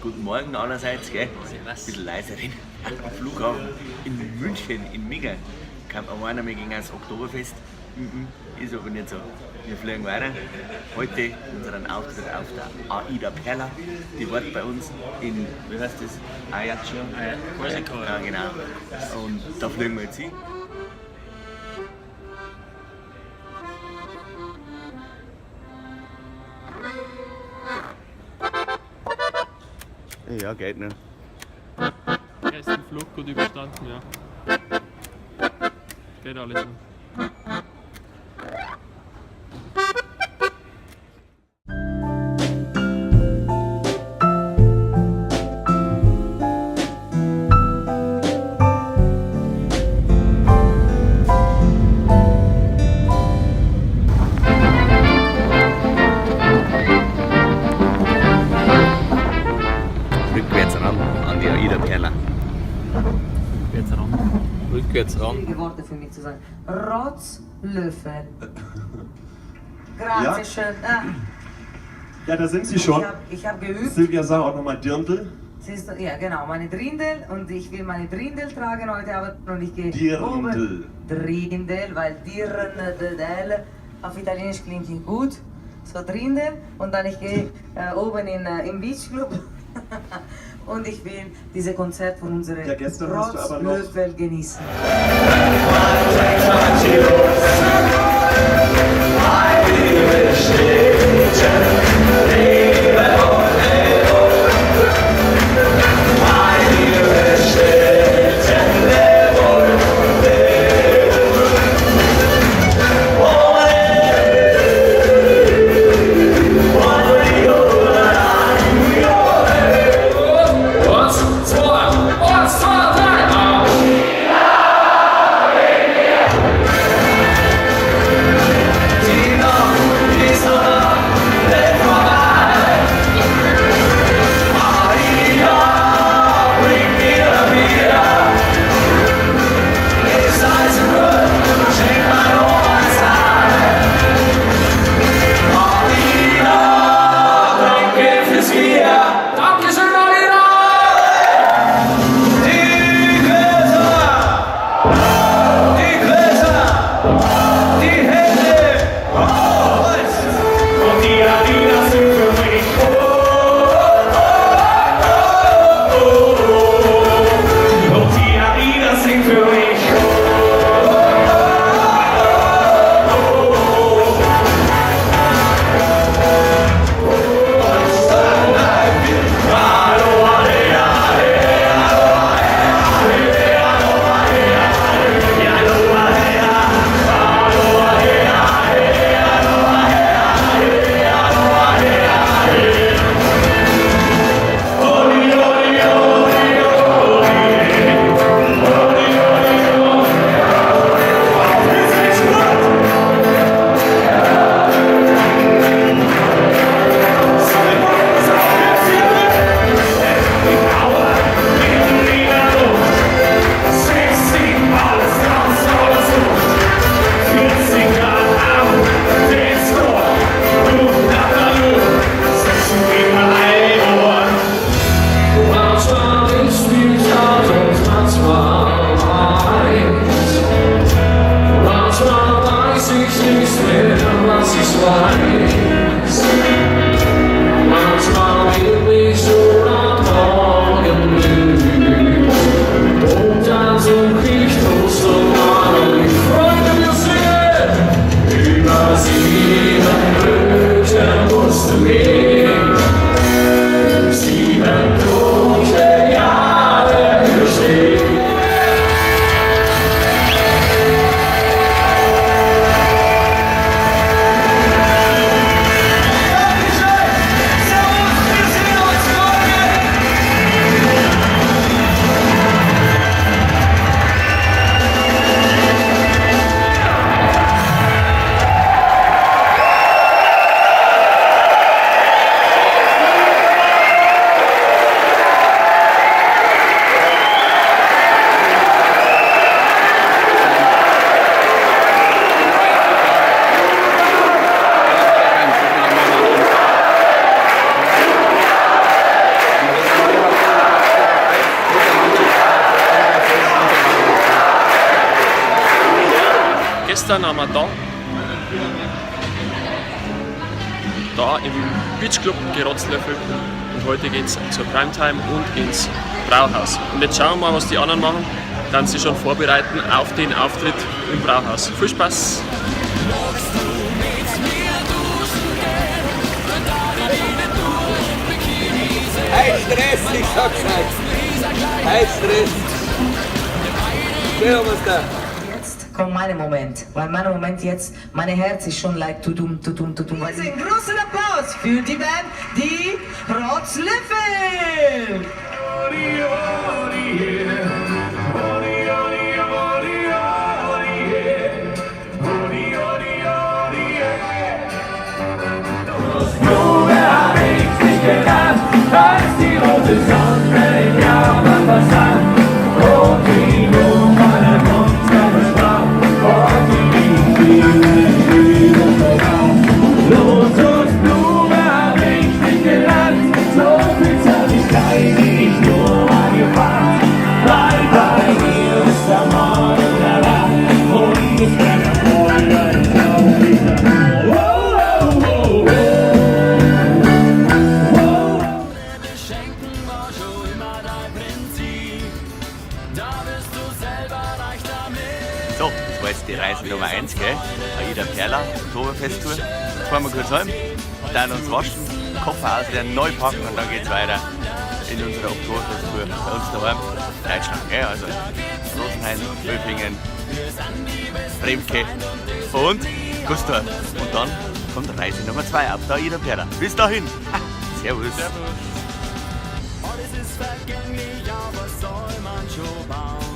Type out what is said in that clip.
Guten Morgen allerseits, gell? Ein bisschen leiser reden. Am Flughafen in München, in Minga, kam einer, wir gehen ans Oktoberfest. Ist aber nicht so. Wir fliegen weiter. Heute unseren Auftritt auf der AIDA Perla. Die wartet bei uns in, wie heißt das? Ajaccio? Korsika. Ja, genau. Und da fliegen wir jetzt hin. Ja, geht noch. Ersten Flug gut überstanden, ja. Geht alles noch. Rückwärts ran an die AIDA Perla. Jetzt ran. Rückwärts ran. Schwierige Worte für mich zu sagen. Rotzlöffel. Grazie schön. Ja, da sind Sie schon. Ich hab geübt. Silvia sah auch nochmal Dirndl. Siehst du, ja genau, meine Drindel und ich will meine Drindel tragen heute Abend und ich gehe Dirndl. oben. Drindel, weil Dirndl auf Italienisch klingt nicht gut. So Drindel und dann ich gehe oben im Beachclub und ich will diese Konzert von unseren Ja, gestern hast du aber noch- Rotzlöffel genießen. Let Gestern haben wir da im Beach Club gerotzlöffelt und heute geht es zur Primetime und ins Brauhaus. Und jetzt schauen wir mal, was die anderen machen. Dann sie schon vorbereiten auf den Auftritt im Brauhaus. Viel Spaß! Hey Stress, ich sag's euch! Hey Stress! Geh was da! Jetzt kommt mein Moment, weil mein Moment jetzt, mein Herz ist schon like tudum. Einen großen Applaus für die Band, die Rotzlöffel! Als die rote Sonne im Jahrmann versang, und die Nummer der Monster sprach, und die Liebe Lotusblume hab ich dich gelangt, so viel Zärtlichkeit, die ich nur mal gefangen, weil bei dir ist der Morgen der Nacht, und ich bin der Freude, ich glaub nicht mehr. So, das war jetzt die Reise Nummer 1, gell? Aida Perla, Oktoberfest-Tour. Jetzt fahren wir kurz heim, dann uns waschen, Koffer ausleeren, neu packen und dann geht's weiter in unserer Oktoberfest-Tour bei uns daheim. Deutschland, gell? Also Rosenheim, Böfingen, Bremke und Gustor. Und dann kommt Reise Nummer 2 ab der Aida Perla. Bis dahin! Servus! Alles ist vergänglich, aber was soll man schon bauen?